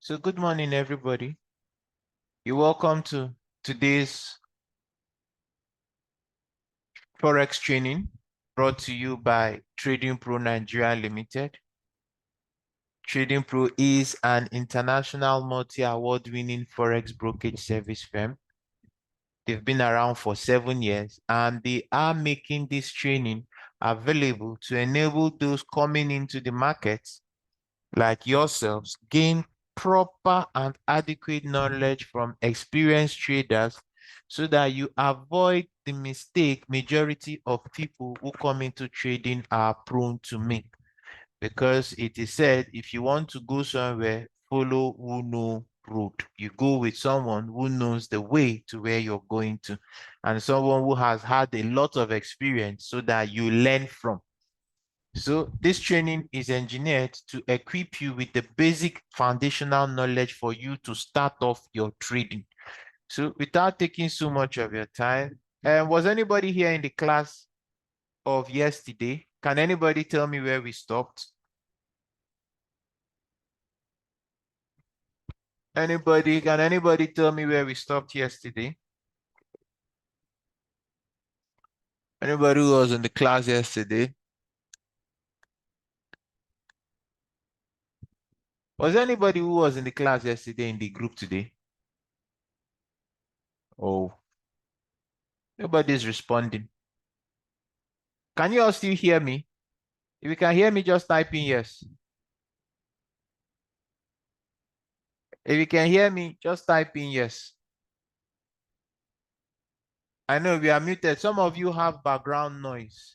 So good morning, everybody. You're welcome to today's Forex training brought to you by Trading Pro Nigeria Limited. Trading Pro is an international multi-award winning Forex brokerage service firm. They've been around for 7 years and they are making this training available to enable those coming into the markets like yourselves gain proper and adequate knowledge from experienced traders so that you avoid the mistake majority of people who come into trading are prone to make. Because it is said, if you want to go somewhere, follow who know road. You go with someone who knows the way to where you're going to, and someone who has had a lot of experience so that you learn from. So this training is engineered to equip you with the basic foundational knowledge for you to start off your trading. So without taking so much of your time, was anybody here in the class of yesterday? Can anybody tell me where we stopped? Can anybody tell me where we stopped yesterday? Anybody who was in the class yesterday? Was anybody who was in the class yesterday in the group today? Oh, nobody's responding. Can you all still hear me? If you can hear me, just type in yes. If you can hear me, just type in yes. I know we are muted. Some of you have background noise.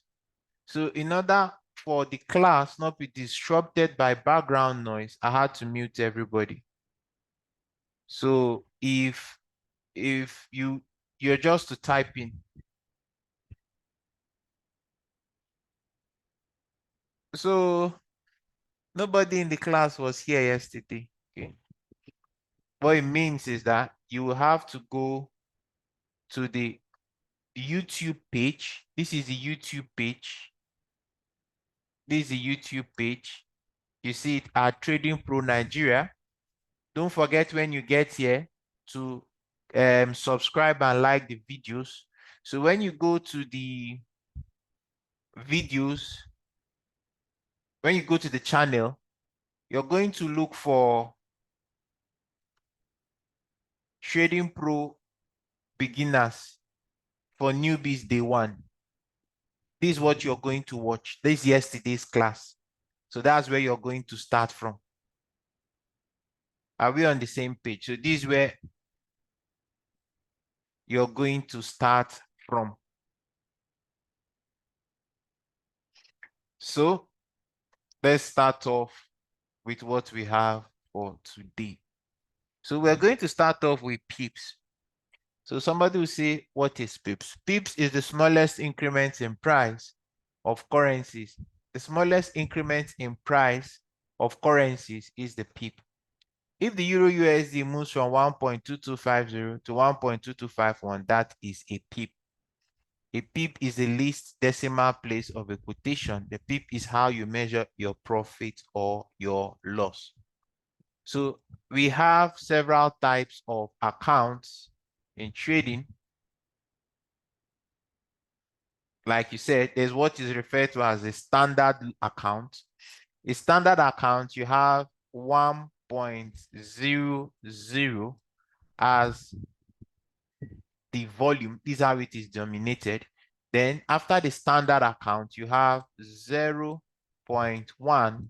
So in order for the class not be disrupted by background noise, I had to mute everybody. So if you're just to type in. So nobody in the class was here yesterday. Okay. What it means is that you will have to go to the YouTube page. This is the YouTube page. This is the YouTube page. You see it at Trading Pro Nigeria. Don't forget when you get here to subscribe and like the videos. So when you go to the videos, when you go to the channel, you're going to look for Trading Pro Beginners for Newbies Day 1. This is what you're going to watch. This is yesterday's class. So that's where you're going to start from. Are we on the same page? So this is where you're going to start from. So let's start off with what we have for today. So we're going to start off with pips. So somebody will say, what is pips? Pips is the smallest increment in price of currencies. The smallest increment in price of currencies is the pip. If the Euro USD moves from 1.2250 to 1.2251, that is a pip. A pip is the least decimal place of a quotation. The pip is how you measure your profit or your loss. So we have several types of accounts in trading. Like you said, there's what is referred to as a standard account. A standard account, you have 1.00 as the volume. This is how it is denominated. Then after the standard account, you have 0.1,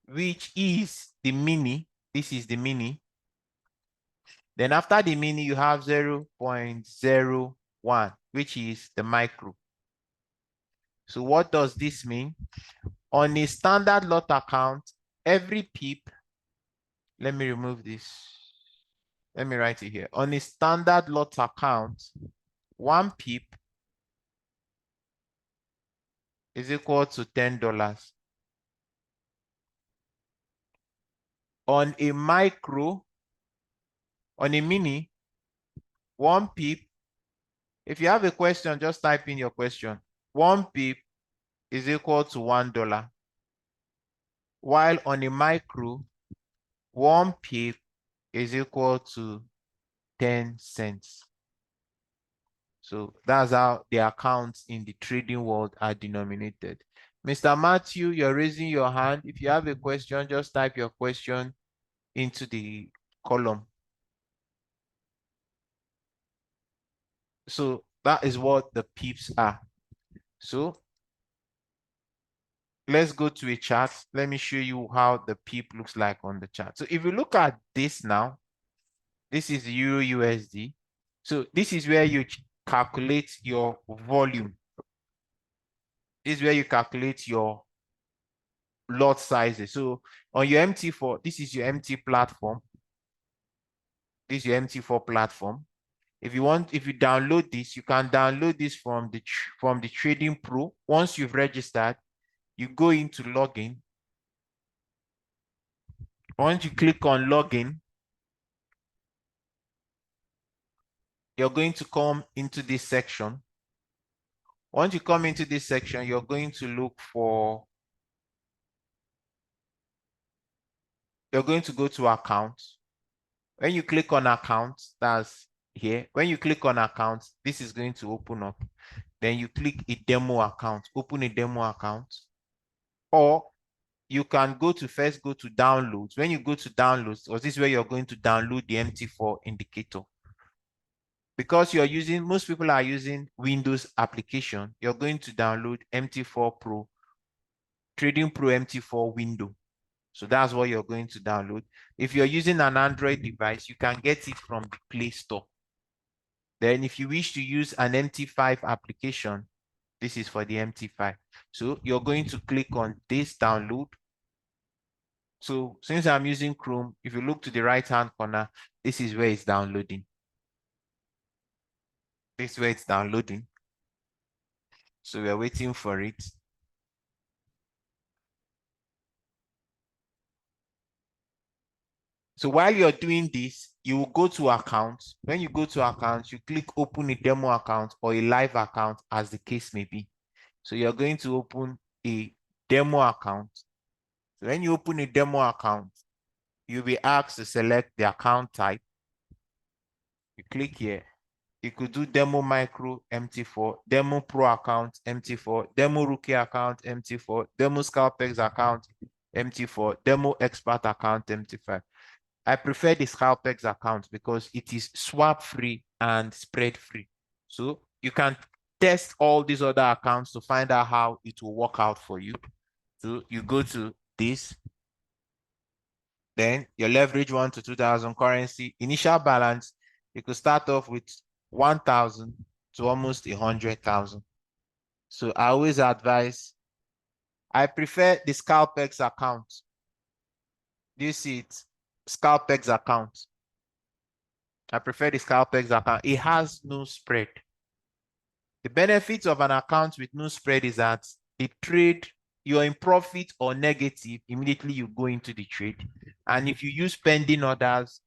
which is the mini. This is the mini. Then after the mini, you have 0.01, which is the micro. So what does this mean? On a standard lot account, every pip, let me remove this. Let me write it here. On a standard lot account, 1 pip is equal to $10. On a micro, on a mini, 1 pip, if you have a question, just type in your question. 1 pip is equal to $1. While on a micro, 1 pip is equal to 10 cents. So that's how the accounts in the trading world are denominated. Mr. Matthew, you're raising your hand. If you have a question, just type your question into the column. So that is what the pips are. So let's go to a chart. Let me show you how the pip looks like on the chart. So if you look at this now, this is Euro USD. So this is where you calculate your volume. This is where you calculate your lot sizes. So on your MT4, this is your MT platform. This is your MT4 platform. If you download this, you can download this from the Trading Pro. Once you've registered, you go into login. Once you click on login, you're going to come into this section. Once you come into this section, you're going to look for, you're going to go to accounts. When you click on accounts, that's here. When you click on accounts, this is going to open up. Then you click a demo account, open a demo account. Or you can first go to downloads. When you go to downloads, or this is where you're going to download the MT4 indicator. Because most people are using Windows application, you're going to download MT4 Pro, Trading Pro MT4 window. So that's what you're going to download. If you're using an Android device, you can get it from the Play Store. Then if you wish to use an MT5 application, this is for the MT5. So you're going to click on this download. So since I'm using Chrome, if you look to the right-hand corner, this is where it's downloading. This is where it's downloading. So we're waiting for it. So while you're doing this, you will go to accounts. When you go to accounts, you click open a demo account or a live account, as the case may be. So you're going to open a demo account. So when you open a demo account, you'll be asked to select the account type. You click here. You could do demo micro MT4, demo pro account MT4, demo rookie account MT4, demo scalpex account MT4, demo expert account MT5. I prefer the scalpex account because it is swap free and spread free. So you can test all these other accounts to find out how it will work out for you. So you go to this, then your leverage 1 to 2,000 currency, initial balance, you could start off with 1,000 to almost 100,000. So I always advise, I prefer the scalpex account. Do you see it? Scalpex account. I prefer the scalpex account. It has no spread. The benefit of an account with no spread is that the trade, you're in profit or negative, immediately you go into the trade. And if you use pending orders,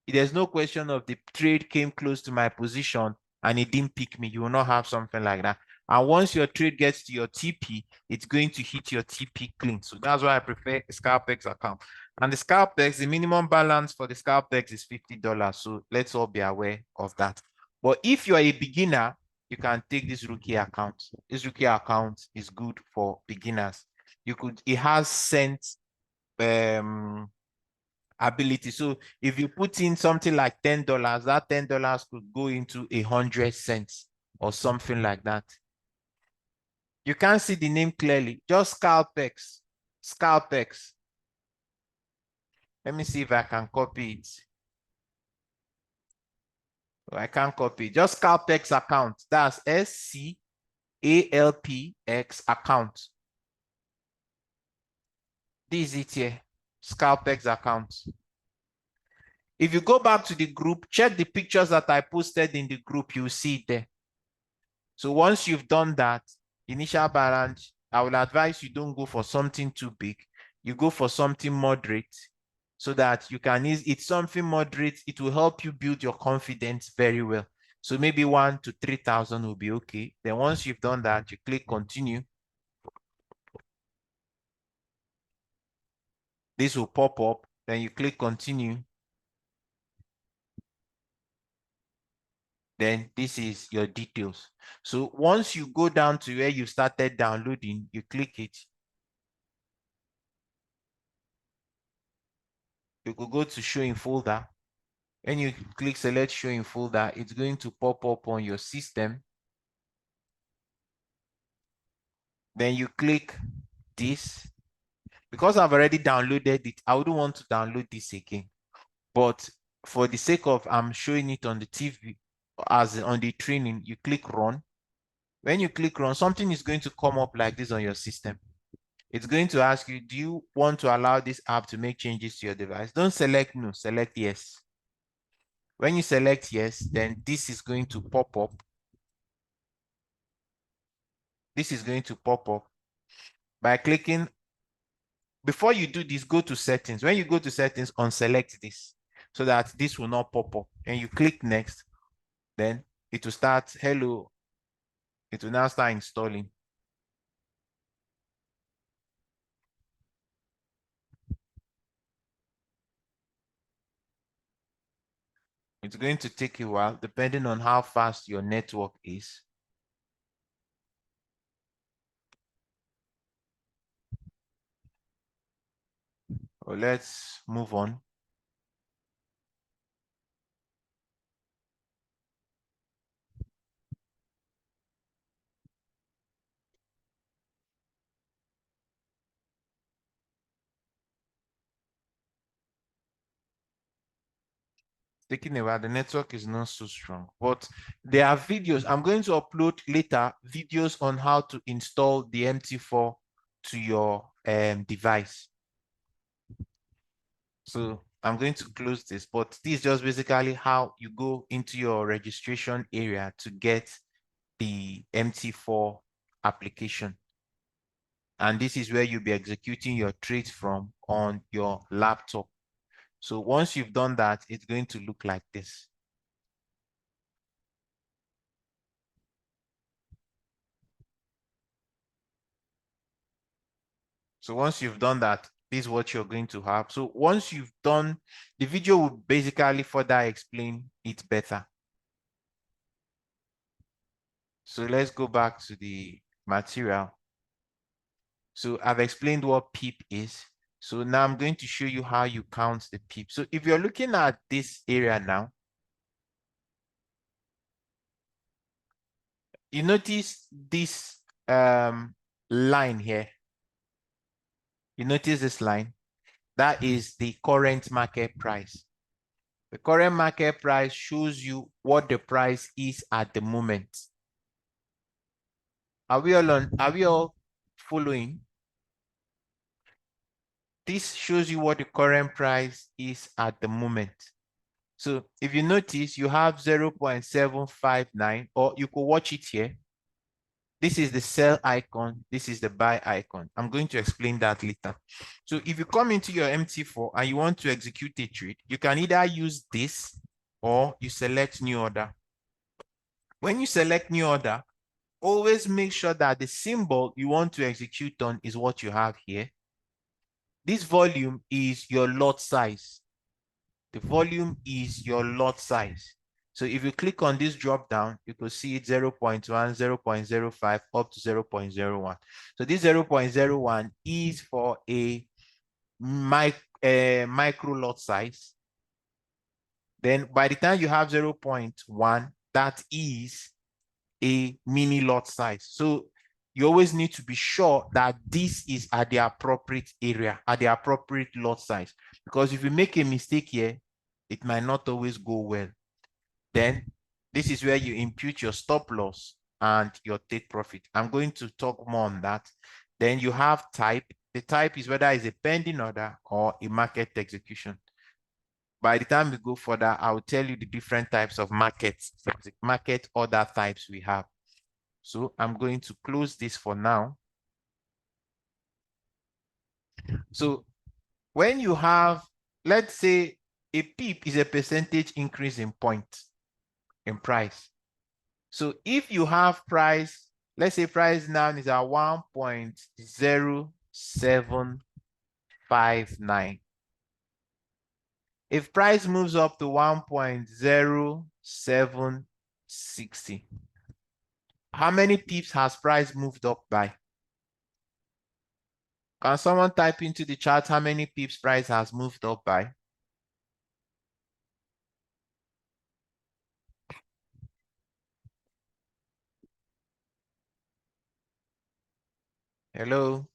there's no question of the trade came close to my position and it didn't pick me. You will not have something like that. And once your trade gets to your TP, it's going to hit your TP clean. So that's why I prefer a scalpex account. And the scalpex, the minimum balance for the scalpex is $50. So let's all be aware of that. But if you're a beginner, you can take this rookie account. This rookie account is good for beginners. It has cent ability. So if you put in something like $10, that $10 could go into 100 cents or something like that. You can't see the name clearly. Just Scalpex. Scalpex. Let me see if I can copy it. Oh, I can't copy it. Just Scalpex account. That's SCALPX account. This is it here. Scalpex account. If you go back to the group, check the pictures that I posted in the group, you'll see it there. So once you've done that, initial balance, I will advise you don't go for something too big. You go for something moderate so that you can use it's something moderate. It will help you build your confidence very well. So maybe 1 to 3,000 will be okay. Then once you've done that, you click continue. This will pop up. Then you click continue. Then this is your details. So once you go down to where you started downloading, you click it. You could go to show in folder. When you click select show in folder, it's going to pop up on your system. Then you click this. Because I've already downloaded it, I wouldn't want to download this again. But for the sake of I'm showing it on the TV as on the training, you click run. When you click run, something is going to come up like this on your system. It's going to ask you, do you want to allow this app to make changes to your device? Don't select no, select yes. When you select yes, then this is going to pop up. This is going to pop up by clicking. Before you do this, go to settings. When you go to settings, unselect this so that this will not pop up. And you click next, then it will start, hello. It will now start installing. It's going to take a while depending on how fast your network is. Well, let's move on. Taking a while, the network is not so strong, but there are videos. I'm going to upload later videos on how to install the MT4 to your device. So I'm going to close this, but this is just basically how you go into your registration area to get the MT4 application. And this is where you'll be executing your trades from on your laptop. So once you've done that, it's going to look like this. So once you've done that, this is what you're going to have. So once you've done, the video will basically further explain it better. So let's go back to the material. So I've explained what PEEP is. So now I'm going to show you how you count the PEEP. So if you're looking at this area now, you notice this line here. You notice this line? That is the current market price. The current market price shows you what the price is at the moment. Are we all following? This shows you what the current price is at the moment. So if you notice, you have 0.759, or you could watch it here. This is the sell icon. This is the buy icon. I'm going to explain that later. So if you come into your MT4 and you want to execute a trade, you can either use this or you select new order. When you select new order, always make sure that the symbol you want to execute on is what you have here. This volume is your lot size. The volume is your lot size. So if you click on this drop down, you can see it 0.1, 0.05 up to 0.01. So this 0.01 is for a micro lot size. Then by the time you have 0.1, that is a mini lot size. So you always need to be sure that this is at the appropriate area, at the appropriate lot size. Because if you make a mistake here, it might not always go well. Then this is where you impute your stop loss and your take profit. I'm going to talk more on that. Then you have type. The type is whether it's a pending order or a market execution. By the time we go further, I'll tell you the different types of market order types we have. So I'm going to close this for now. So when you have, let's say a PEEP is a percentage increase in price. So if you have price, let's say price now is at 1.0759. If price moves up to 1.0760, how many pips has price moved up by? Can someone type into the chat how many pips price has moved up by? Hello?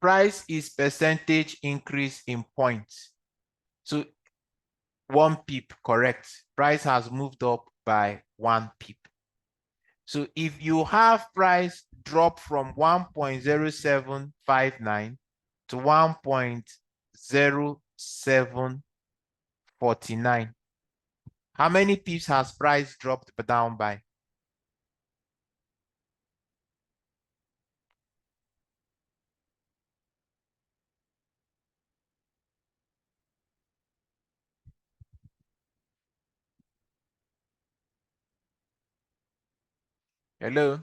Price is percentage increase in points. So 1 pip, correct. Price has moved up by 1 pip. So if you have price drop from 1.0759 to 1.0749, how many pips has price dropped down by? Hello?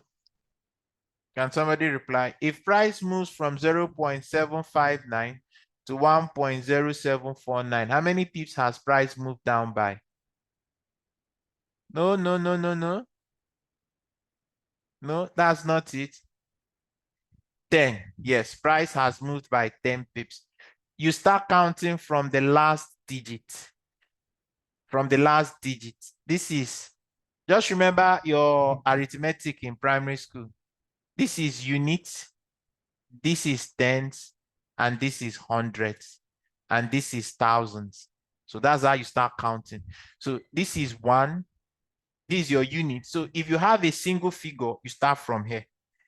Can somebody reply? If price moves from 0.759 to 1.0749, how many pips has price moved down by? No, no, no, no, no. No, that's not it. 10. Yes, price has moved by 10 pips. You start counting from the last digit. From the last digit. This is, just remember your arithmetic in primary school. This is units, this is tens, and this is hundreds, and this is thousands. So that's how you start counting. So this is 1, this is your unit. So if you have a single figure, you start from here.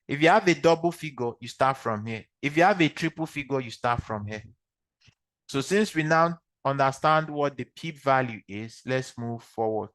If you have a double figure, you start from here. If you have a triple figure, you start from here. So since we now understand what the pip value is, let's move forward.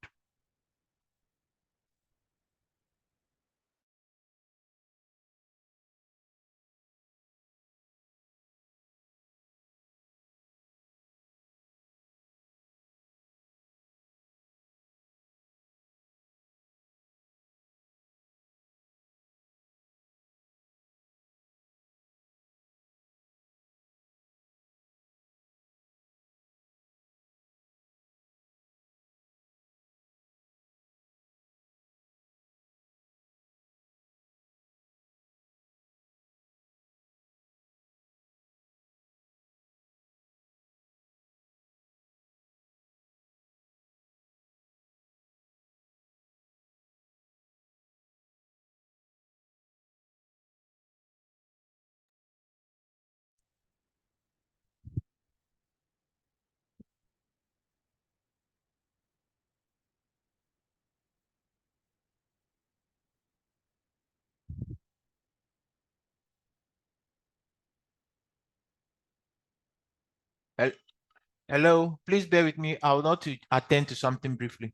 Hello, please bear with me. I will not to attend to something briefly.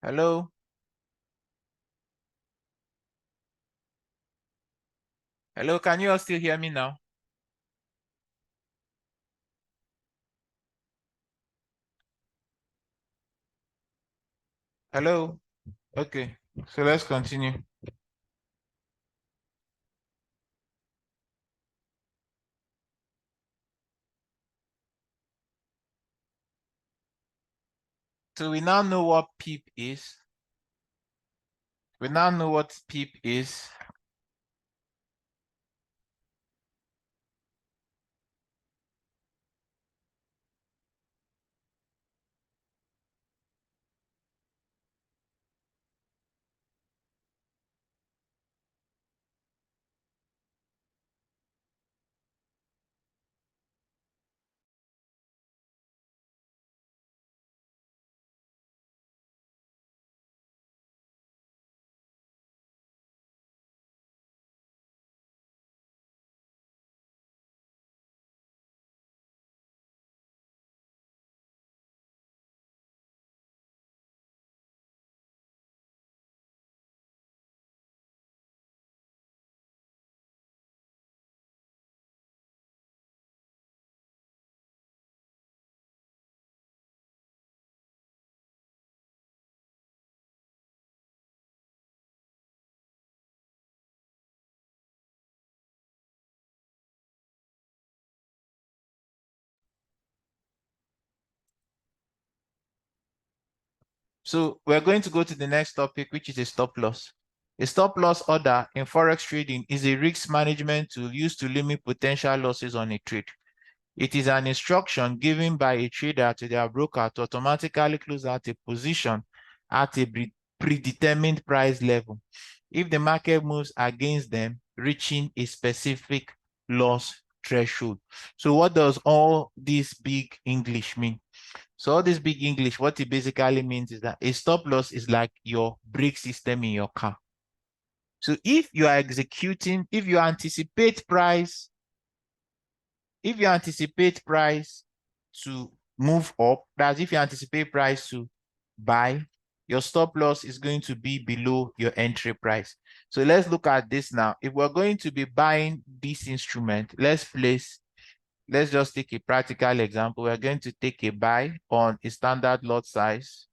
Hello? Hello, can you all still hear me now? Hello? Okay, so let's continue. So we now know what PEEP is. We now know what PEEP is. So we're going to go to the next topic, which is a stop loss. A stop loss order in Forex trading is a risk management tool used to limit potential losses on a trade. It is an instruction given by a trader to their broker to automatically close out a position at a predetermined price level if the market moves against them, reaching a specific loss threshold. So what does all this big English mean? So all this big English, what it basically means is that a stop loss is like your brake system in your car. So if you are executing, if you anticipate price to move up, that's if you anticipate price to buy, your stop loss is going to be below your entry price. So let's look at this now. If we're going to be buying this instrument, let's just take a practical example. We're going to take a buy on a standard lot size.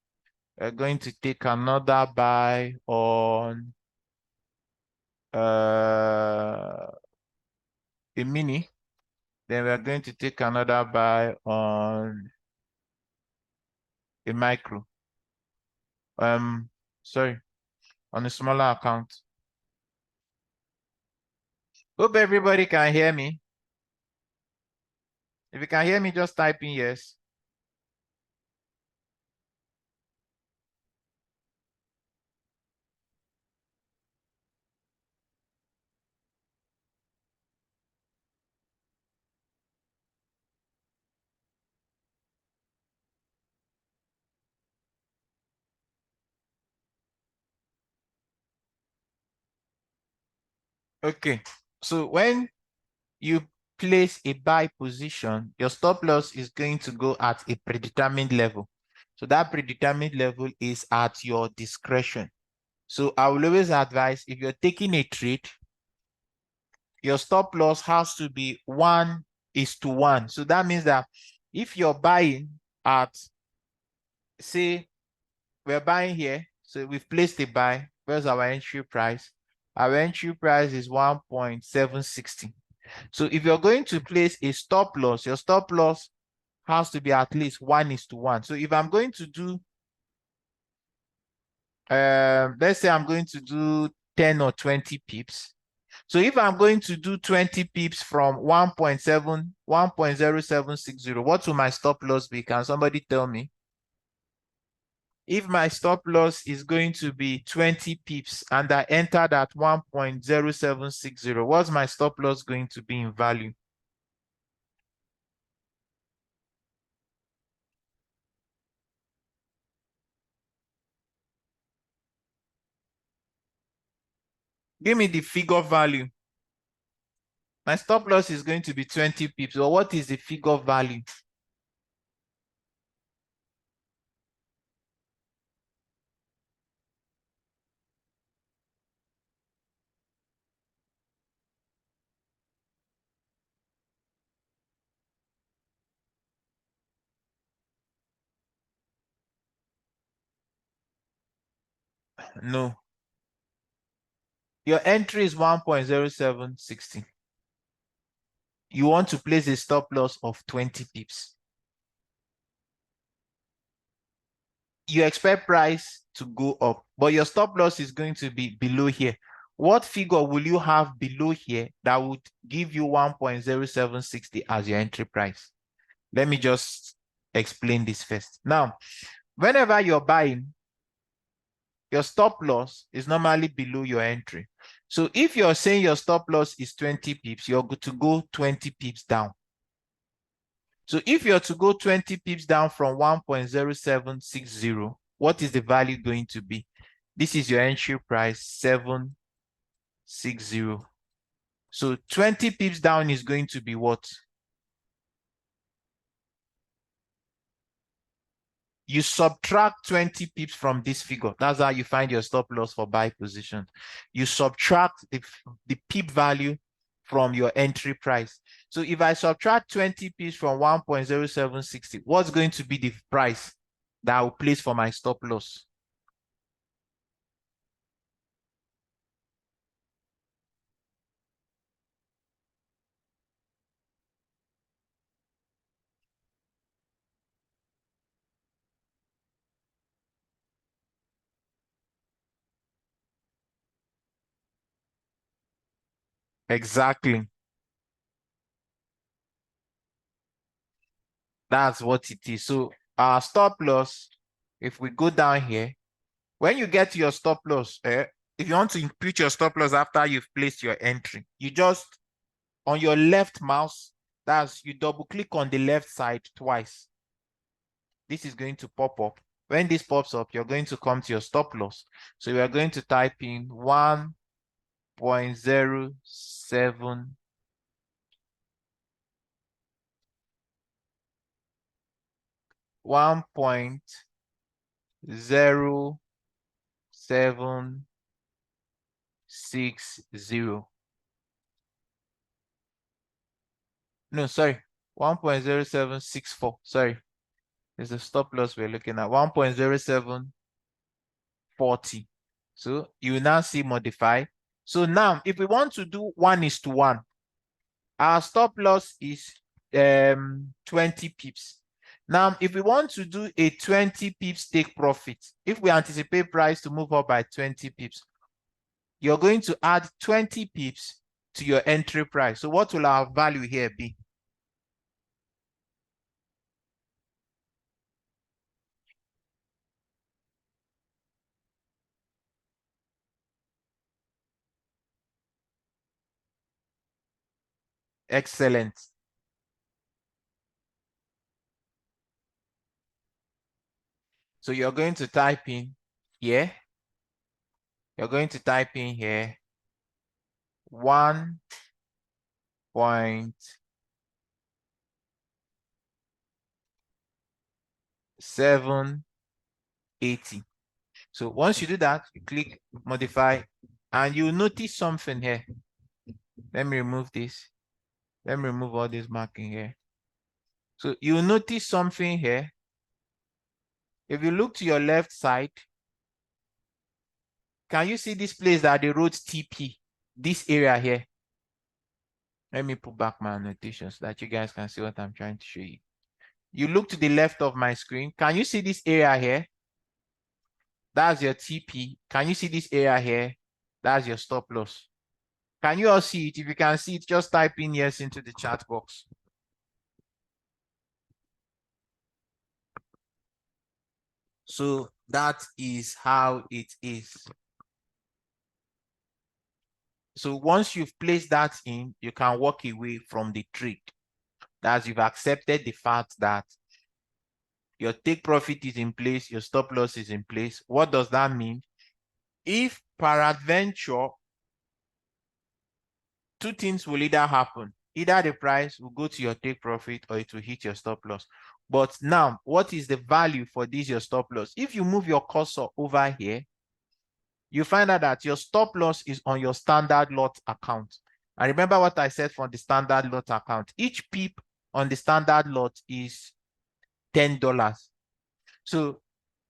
We're going to take another buy on a mini. Then we're going to take another buy on a micro. Sorry, on a smaller account. Hope everybody can hear me. If you can hear me, just type in yes. Okay, so when you place a buy position, your stop loss is going to go at a predetermined level. So that predetermined level is at your discretion. So I will always advise, if you're taking a trade, your stop loss has to be 1:1. So that means that if you're buying at, say, we're buying here, so we've placed a buy. Where's our entry price? Our entry price is 1.760. So if you're going to place a stop loss, your stop loss has to be at least 1:1. So if I'm going to do, let's say I'm going to do 10 or 20 pips. So if I'm going to do 20 pips from 1.0760, what will my stop loss be? Can somebody tell me? If my stop loss is going to be 20 pips and I entered at 1.0760, what's my stop loss going to be in value? Give me the figure value. My stop loss is going to be 20 pips. So what is the figure value? No. Your entry is 1.0760. You want to place a stop loss of 20 pips. You expect price to go up, but your stop loss is going to be below here. What figure will you have below here that would give you 1.0760 as your entry price? Let me just explain this first. Now, whenever you're buying, your stop loss is normally below your entry. So if you're saying your stop loss is 20 pips, you're going to go 20 pips down. So if you're to go 20 pips down from 1.0760, what is the value going to be? This is your entry price, 760. So 20 pips down is going to be what? You subtract 20 pips from this figure. That's how you find your stop loss for buy position. You subtract the pip value from your entry price. So if I subtract 20 pips from 1.0760, what's going to be the price that I will place for my stop loss? Exactly. That's what it is. So our stop loss, if we go down here, when you get to your stop loss, if you want to input your stop loss after you've placed your entry, you just, on your left mouse, that's, you double click on the left side twice. This is going to pop up. When this pops up, you're going to come to your stop loss. So we are going to type in 1.07 1.0760. No, sorry, 1.0764. Sorry, there's a stop loss we're looking at, 1.0740. So you will now see modify. So now, if we want to do 1:1, our stop loss is 20 pips. Now, if we want to do a 20 pips take profit, if we anticipate price to move up by 20 pips, you're going to add 20 pips to your entry price. So what will our value here be? Excellent. So you're going to type in here, you're going to type in here 1.780. So once you do that, you click modify, and you notice something here. Let me remove this. Let me remove all this marking here. So you notice something here. If you look to your left side, can you see this place that they wrote TP? This area here. Let me put back my annotations so that you guys can see what I'm trying to show you. You look to the left of my screen. Can you see this area here? That's your TP. Can you see this area here? That's your stop loss. Can you all see it? If you can see it, just type in yes into the chat box. So that is how it is. So once you've placed that in, you can walk away from the trade. That's, you've accepted the fact that your take profit is in place, your stop loss is in place. What does that mean? If peradventure, two things will either happen. Either the price will go to your take profit or it will hit your stop loss. But now, what is the value for this, your stop loss? If you move your cursor over here, you find out that your stop loss is on your standard lot account. And remember what I said for the standard lot account. Each pip on the standard lot is $10. So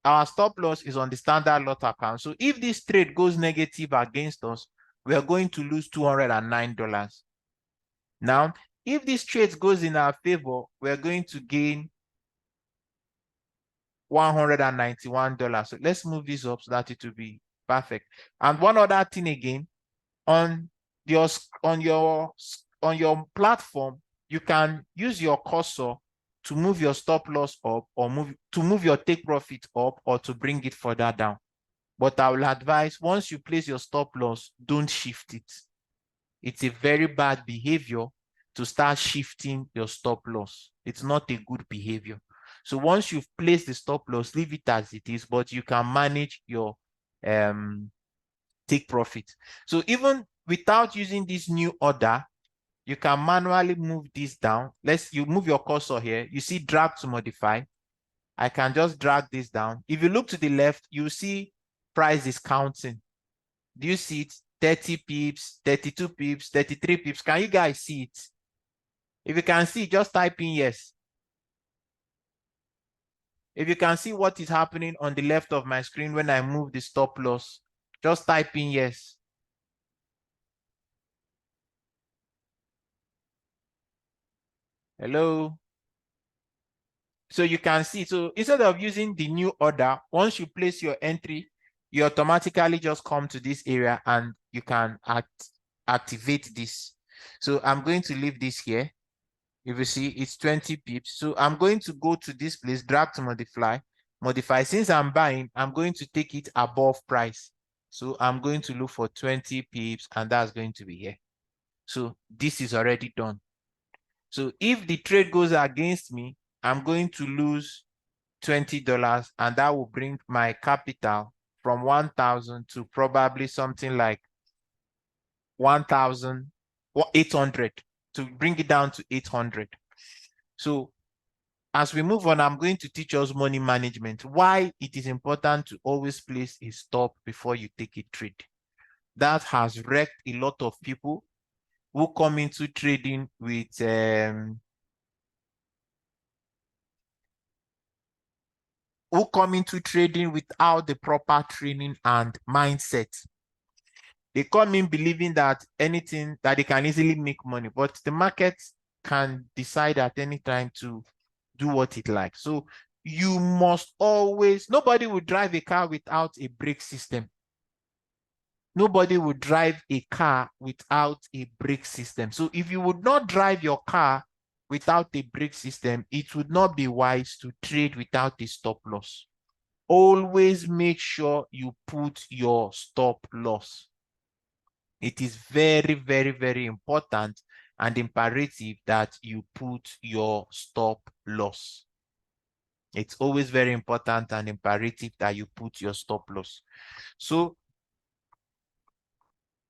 our stop loss is on the standard lot account. So if this trade goes negative against us, we are going to lose $209. Now, if this trade goes in our favor, we're going to gain $191. So let's move this up so that it will be perfect. And one other thing again, on your platform, you can use your cursor to move your stop loss up, or move your take profit up, or to bring it further down. But I will advise, once you place your stop loss, don't shift it. It's a very bad behavior to start shifting your stop loss. It's not a good behavior. So once you've placed the stop loss, leave it as it is, but you can manage your take profit. So even without using this new order, you can manually move this down. You move your cursor here. You see drag to modify. I can just drag this down. If you look to the left, you see price is counting. Do you see it? 30 pips, 32 pips, 33 pips. Can you guys see it? If you can see, just type in yes. If you can see what is happening on the left of my screen when I move the stop loss, just type in yes. Hello? So you can see, so instead of using the new order, once you place your entry, you automatically just come to this area and you can activate this. So I'm going to leave this here. If you see, it's 20 pips. So I'm going to go to this place, drag to modify. Since I'm buying, I'm going to take it above price. So I'm going to look for 20 pips, and that's going to be here. So this is already done. So if the trade goes against me, I'm going to lose $20, and that will bring my capital from 1,000 to probably something like 1,800, to bring it down to 800. So as we move on, I'm going to teach us money management, why it is important to always place a stop before you take a trade. That has wrecked a lot of people who come into trading with without the proper training and mindset. They come in believing that they can easily make money, but the market can decide at any time to do what it likes. So you must always, nobody will drive a car without a brake system. Nobody would drive a car without a brake system. So if you would not drive your car without a brake system, it would not be wise to trade without a stop loss. Always make sure you put your stop loss. It is very, very, very important and imperative that you put your stop loss. It's always very important and imperative that you put your stop loss. So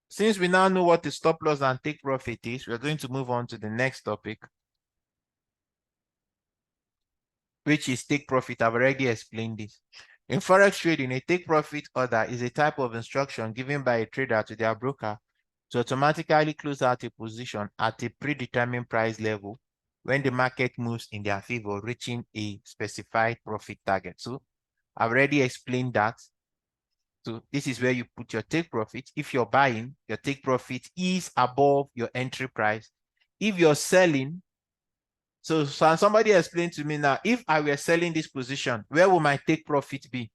since we now know what the stop loss and take profit is, we're going to move on to the next topic, which is take profit. I've already explained this. In Forex trading, a take profit order is a type of instruction given by a trader to their broker to automatically close out a position at a predetermined price level when the market moves in their favor, reaching a specified profit target. So I've already explained that. So this is where you put your take profit. If you're buying, your take profit is above your entry price. If you're selling, so somebody explained to me now, if I were selling this position, where will my take profit be?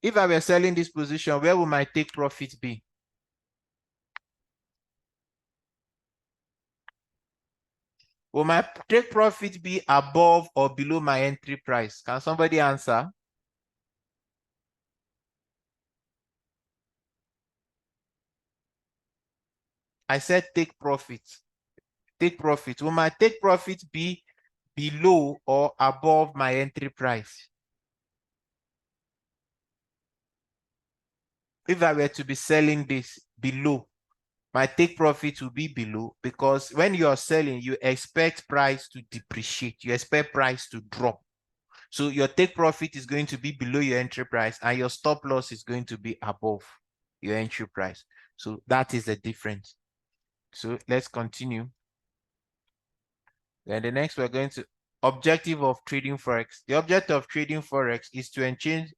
If I were selling this position, where will my take profit be? Will my take profit be above or below my entry price? Can somebody answer? I said take profit. Take profit. Will my take profit be below or above my entry price? If I were to be selling this below, my take profit will be below, because when you're selling, you expect price to depreciate. You expect price to drop. So your take profit is going to be below your entry price, and your stop loss is going to be above your entry price. So that is the difference. So let's continue. Then the next we're going to Objective of trading Forex. The object of trading Forex is to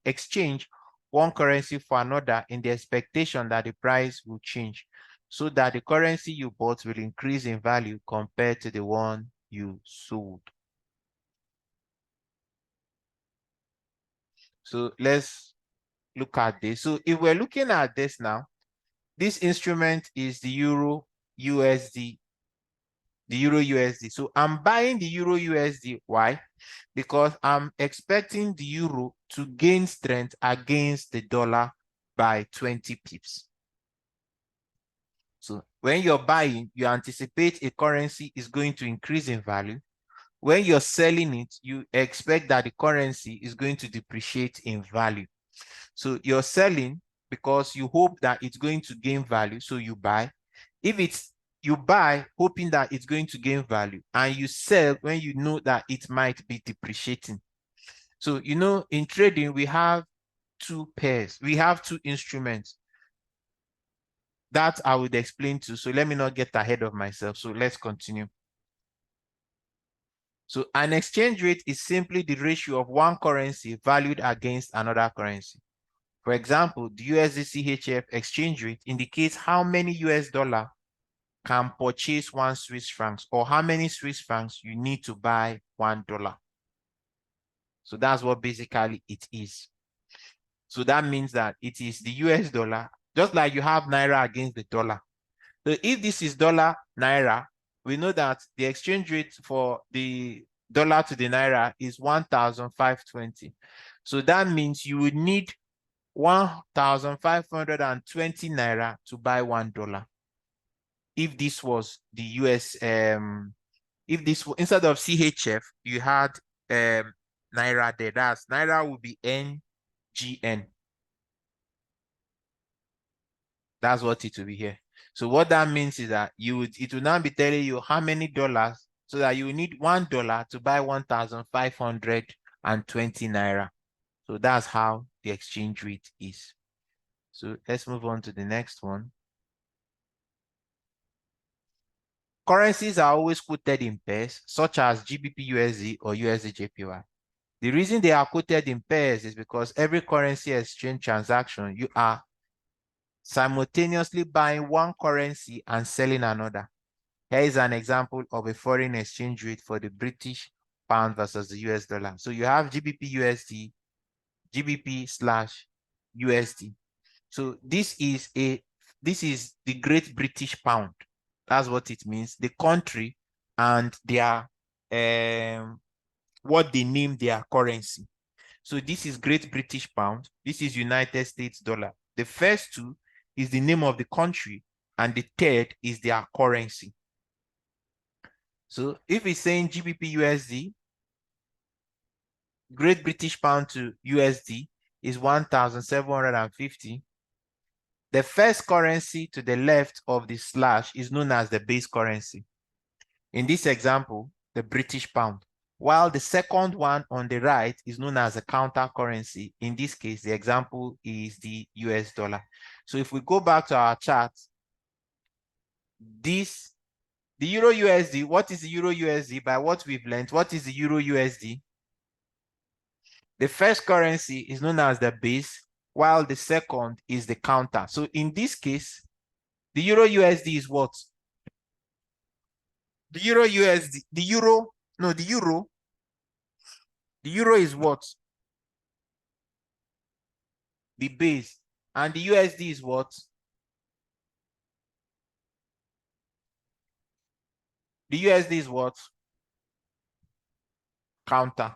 exchange one currency for another in the expectation that the price will change, so that the currency you bought will increase in value compared to the one you sold. So let's look at this. So if we're looking at this now, this instrument is the Euro USD, the Euro USD. So I'm buying the Euro USD. Why? Because I'm expecting the Euro to gain strength against the dollar by 20 pips. So when you're buying, you anticipate a currency is going to increase in value. When you're selling it, you expect that the currency is going to depreciate in value. So you're selling because you hope that it's going to gain value, so you buy. If you buy hoping that it's going to gain value, and you sell when you know that it might be depreciating. So, in trading, we have two pairs. We have two instruments that I would explain to. So let me not get ahead of myself. So let's continue. So an exchange rate is simply the ratio of one currency valued against another currency. For example, the USD CHF exchange rate indicates how many US dollar can purchase one Swiss francs, or how many Swiss francs you need to buy $1. So that's what basically it is. So that means that it is the US dollar, just like you have Naira against the dollar. So if this is dollar Naira, we know that the exchange rate for the dollar to the Naira is 1,520. So that means you would need 1,520 Naira to buy $1. If this was the US, if this instead of CHF, you had Naira there, that's Naira would be NGN. That's what it will be here. So what that means is that it will now be telling you how many dollars, so that you need $1 to buy 1,520 Naira. So that's how the exchange rate is. So let's move on to the next one. Currencies are always quoted in pairs, such as GBP USD or USD JPY. The reason they are quoted in pairs is because every currency exchange transaction, you are simultaneously buying one currency and selling another. Here is an example of a foreign exchange rate for the British pound versus the US dollar. So you have GBP USD, GBP slash USD. So this is the Great British Pound. That's what it means. The country and their what they name their currency. So this is Great British Pound. This is United States dollar. The first two is the name of the country, and the third is their currency. So if it's saying GBP USD, Great British Pound to USD is 1,750. The first currency to the left of the slash is known as the base currency. In this example, the British pound, while the second one on the right is known as a counter currency. In this case, the example is the US dollar. So if we go back to our chart, the Euro USD, what is the Euro USD? By what we've learned, what is the Euro USD? The first currency is known as the base, while the second is the counter. So in this case, the Euro USD is what? The Euro USD, the Euro is what? The base. And the USD is what? The USD is what? Counter.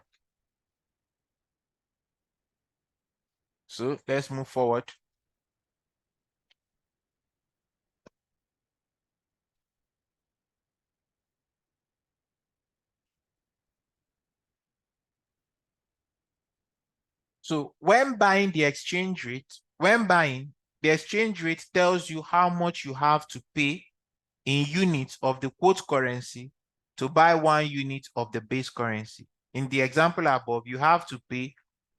So let's move forward. So when buying the exchange rate, the exchange rate tells you how much you have to pay in units of the quote currency to buy 1 unit of the base currency. In the example above, you have to pay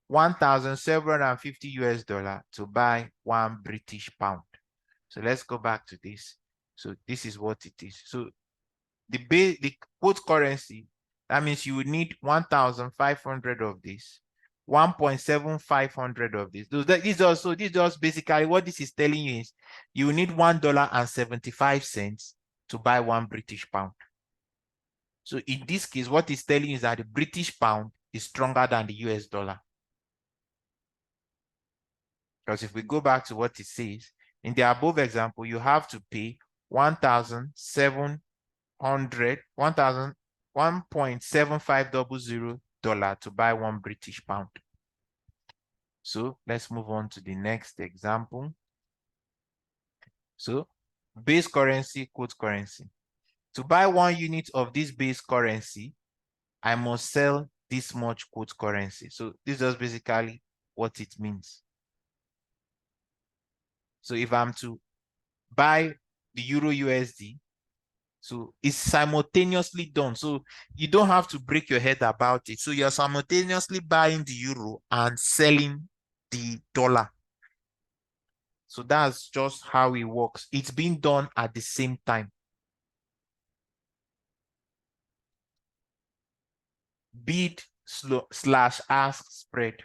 1,750 US dollar to buy 1 British pound. So let's go back to this. So this is what it is. So the quote currency That means you would need 1,500 of this, 1.7500 of this. This is basically what this is telling you is you need $1.75 to buy 1 British pound. So in this case, what it's telling you is that the British pound is stronger than the US dollar. Because if we go back to what it says, in the above example, you have to pay 1.7500 dollar to buy 1 British pound. So let's move on to the next example. So base currency, quote currency. To buy 1 unit of this base currency, I must sell this much quote currency. So this is basically what it means. So if I'm to buy the Euro USD, so it's simultaneously done. So you don't have to break your head about it. So you're simultaneously buying the euro and selling the dollar. So that's just how it works. It's being done at the same time. Bid slash ask spread.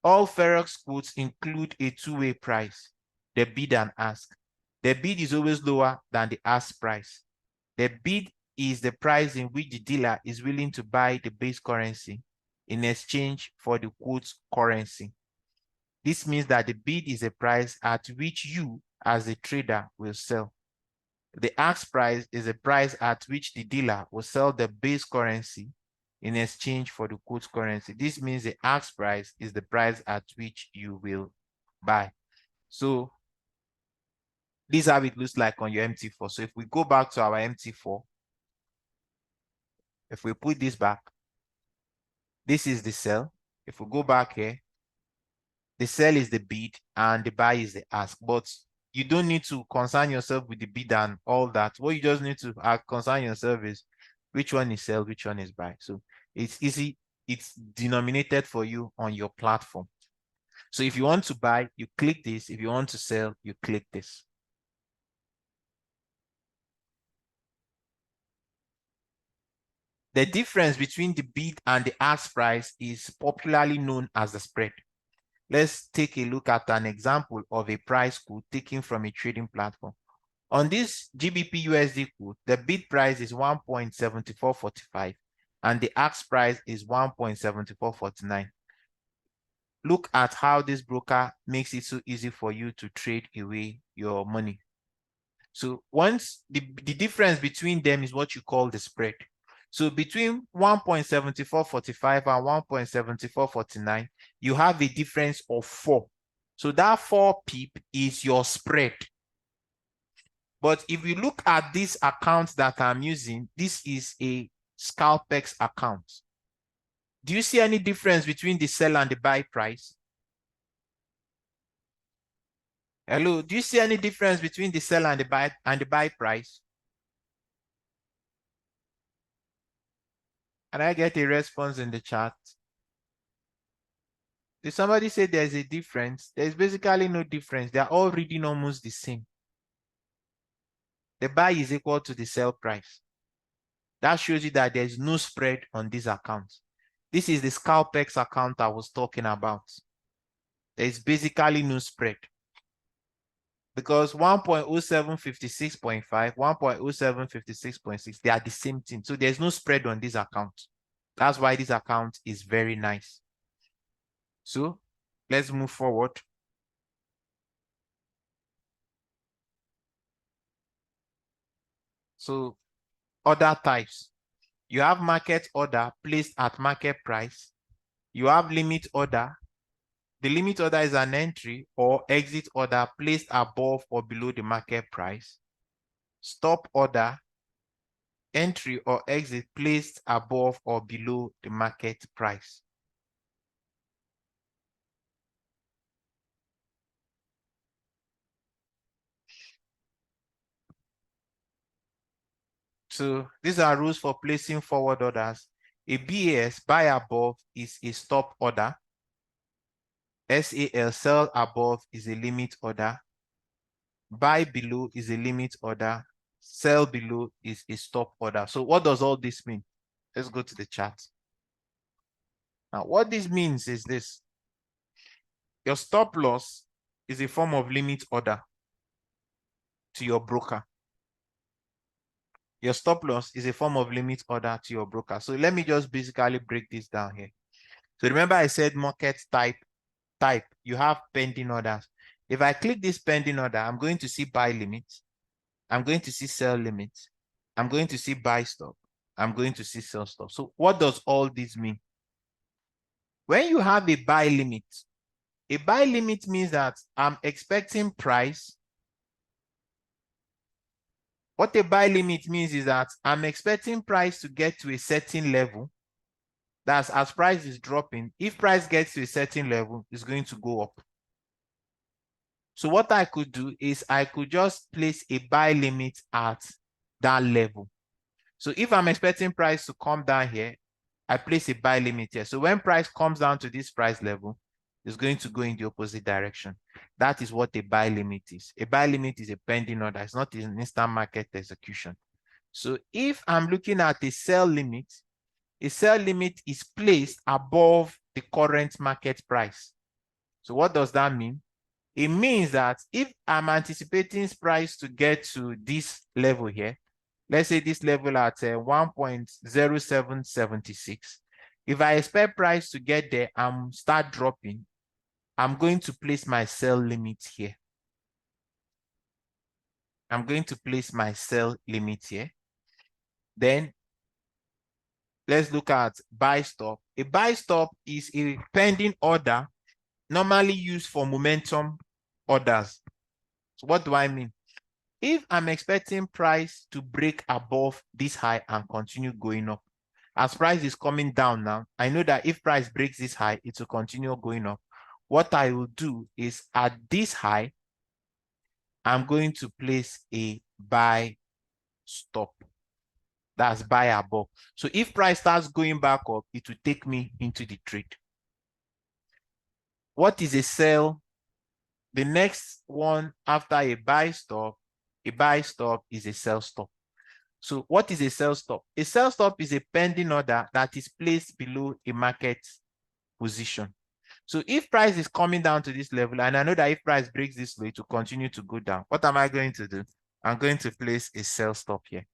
All Forex quotes include a two-way price, the bid and ask. The bid is always lower than the ask price. The bid is the price in which the dealer is willing to buy the base currency in exchange for the quote currency. This means that the bid is a price at which you, as a trader, will sell. The ask price is a price at which the dealer will sell the base currency in exchange for the quote currency. This means the ask price is the price at which you will buy. So this is how it looks like on your MT4. So if we go back to our MT4, if we put this back, this is the sell. If we go back here, the sell is the bid and the buy is the ask. But you don't need to concern yourself with the bid and all that. What you just need to concern yourself is which one is sell, which one is buy. So it's easy. It's denominated for you on your platform. So if you want to buy, you click this. If you want to sell, you click this. The difference between the bid and the ask price is popularly known as the spread. Let's take a look at an example of a price quote taken from a trading platform. On this GBP USD quote, the bid price is 1.7445 and the ask price is 1.7449. Look at how this broker makes it so easy for you to trade away your money. So once the difference between them is what you call the spread. So between 1.7445 and 1.7449, you have a difference of 4. So that 4 pip is your spread. But if you look at this account that I'm using, this is a Scalpex account. Do you see any difference between the sell and the buy price? Hello, do you see any difference between the sell and the buy price? And I get a response in the chat. Did somebody say there's a difference? There's basically no difference. They're all reading almost the same. The buy is equal to the sell price. That shows you that there's no spread on this account. This is the Scalpex account I was talking about. There's basically no spread. Because 1.0756.5, 1.0756.6, they are the same thing. So there's no spread on this account. That's why this account is very nice. So let's move forward. So order types. You have market order placed at market price. You have limit order. The limit order is an entry or exit order placed above or below the market price. Stop order, entry or exit placed above or below the market price. So these are rules for placing forward orders. A BAS, buy above, is a stop order. SAL, sell above, is a limit order. Buy below is a limit order. Sell below is a stop order. So what does all this mean? Let's go to the chart. Now, what this means is this. Your stop loss is a form of limit order to your broker. Your stop loss is a form of limit order to your broker. So let me just basically break this down here. So remember I said market type, you have pending orders. If I click this pending order, I'm going to see buy limit. I'm going to see sell limit. I'm going to see buy stop. I'm going to see sell stop. So what does all this mean? When you have a buy limit means that I'm expecting price. What a buy limit means is that I'm expecting price to get to a certain level. That's as price is dropping. If price gets to a certain level, it's going to go up. So what I could do is I could just place a buy limit at that level. So if I'm expecting price to come down here, I place a buy limit here. So when price comes down to this price level, it's going to go in the opposite direction. That is what a buy limit is. A buy limit is a pending order. It's not an instant market execution. So if I'm looking at a sell limit is placed above the current market price. So what does that mean? It means that if I'm anticipating price to get to this level here, let's say this level at 1.0776, if I expect price to get there and start dropping, I'm going to place my sell limit here. I'm going to place my sell limit here. Then let's look at buy stop. A buy stop is a pending order normally used for momentum orders. So what do I mean? If I'm expecting price to break above this high and continue going up, as price is coming down now, I know that if price breaks this high, it will continue going up. What I will do is at this high, I'm going to place a buy stop. That's buy above. So if price starts going back up, it will take me into the trade. What is a sell? The next one after a buy stop is a sell stop. So what is a sell stop? A sell stop is a pending order that is placed below a market position. So if price is coming down to this level, and I know that if price breaks this way, to continue to go down, what am I going to do? I'm going to place a sell stop here.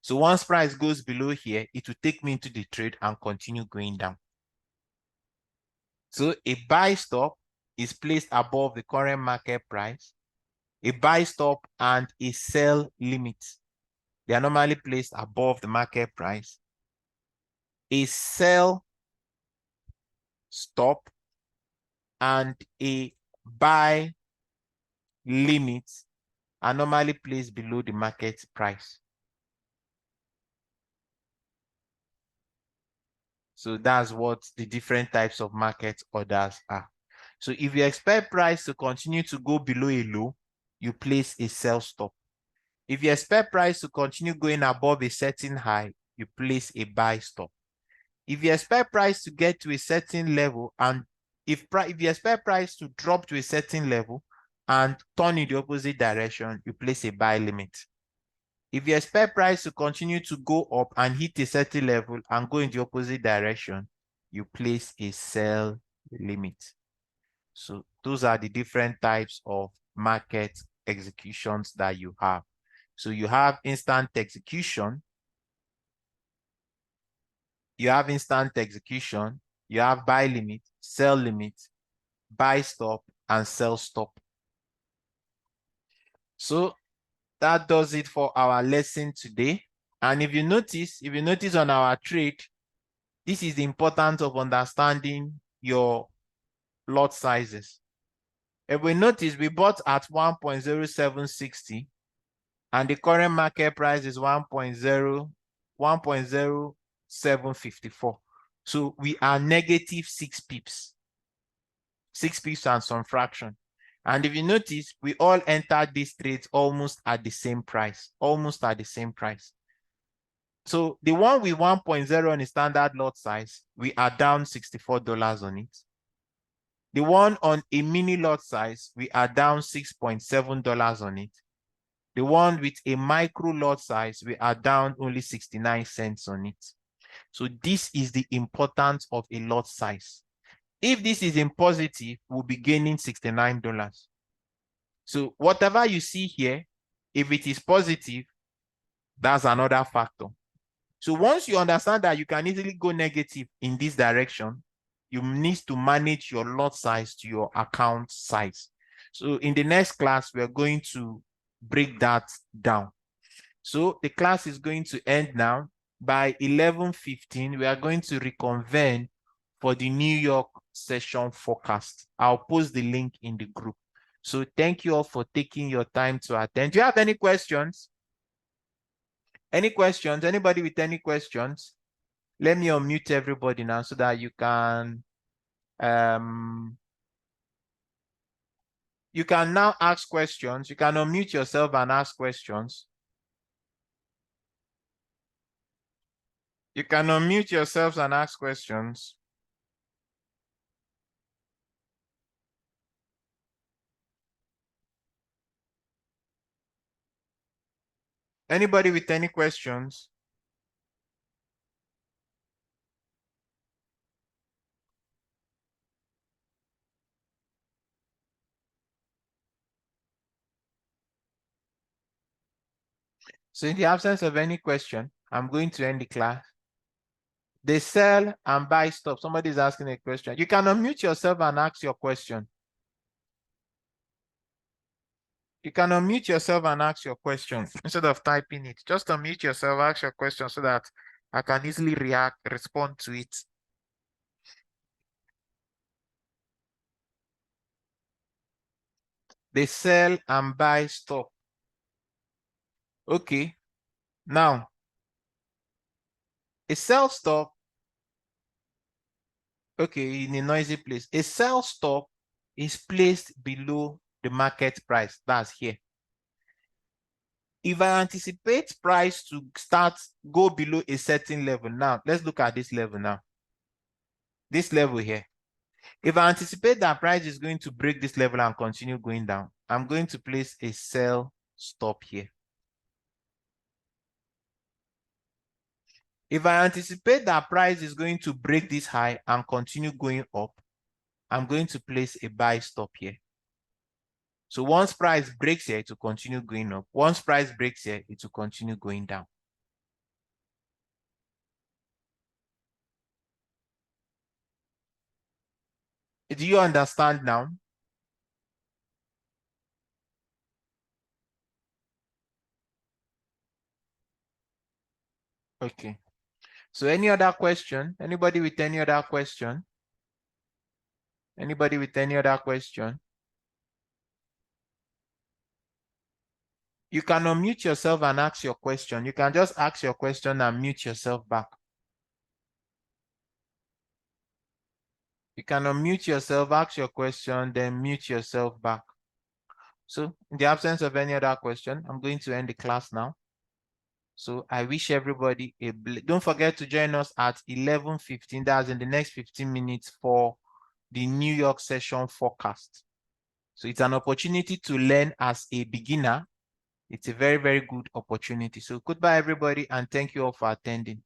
So once price goes below here, it will take me into the trade and continue going down. So a buy stop is placed above the current market price. A buy stop and a sell limit, they are normally placed above the market price. A sell stop and a buy limit are normally placed below the market price. So that's what the different types of market orders are. So if you expect price to continue to go below a low, you place a sell stop. If you expect price to continue going above a certain high, you place a buy stop. If you expect price to get to a certain level, and if you expect price to drop to a certain level and turn in the opposite direction, you place a buy limit. If you expect price to continue to go up and hit a certain level and go in the opposite direction, you place a sell limit. So those are the different types of market executions that you have. So you have instant execution, you have buy limit, sell limit, buy stop, and sell stop. So that does it for our lesson today. And if you notice on our trade, this is the importance of understanding your lot sizes. If we notice, we bought at 1.0760 and the current market price is 1.0754. So we are negative 6 pips. 6 pips and some fraction. And if you notice, we all entered these trades almost at the same price. So the one with 1.0 on the standard lot size, we are down $64 on it. The one on a mini lot size, we are down $6.7 on it. The one with a micro lot size, we are down only 69 cents on it. So this is the importance of a lot size. If this is in positive, we'll be gaining $69. So whatever you see here, if it is positive, that's another factor. So once you understand that you can easily go negative in this direction, you need to manage your lot size to your account size. So in the next class, we're going to break that down. So the class is going to end now. By 11:15, we are going to reconvene for the New York session forecast. I'll post the link in the group. So thank you all for taking your time to attend. Do you have any questions? Any questions? Anybody with any questions? Let me unmute everybody now so that you can now ask questions. You can unmute yourself and ask questions. You can unmute yourselves and ask questions. Anybody with any questions? So in the absence of any question, I'm going to end the class. They sell and buy stuff. Somebody is asking a question. You can unmute yourself and ask your question. You can unmute yourself and ask your question instead of typing it. Just unmute yourself, ask your question so that I can easily respond to it. They sell and buy stock. Okay. Now, a sell stock, okay, in a noisy place. A sell stock is placed below the market price. That's here. If I anticipate price to go below a certain level, now let's look at this level now. This level here. If I anticipate that price is going to break this level and continue going down, I'm going to place a sell stop here. If I anticipate that price is going to break this high and continue going up, I'm going to place a buy stop here. So once price breaks here, it will continue going up. Once price breaks here, it will continue going down. Do you understand now? Okay. So any other question? Anybody with any other question? Anybody with any other question? You can unmute yourself and ask your question. You can just ask your question and mute yourself back. You can unmute yourself, ask your question, then mute yourself back. So in the absence of any other question, I'm going to end the class now. So I wish everybody don't forget to join us at 11:15. That's in the next 15 minutes for the New York session forecast. So it's an opportunity to learn as a beginner. It's a very, very good opportunity. So goodbye, everybody, and thank you all for attending.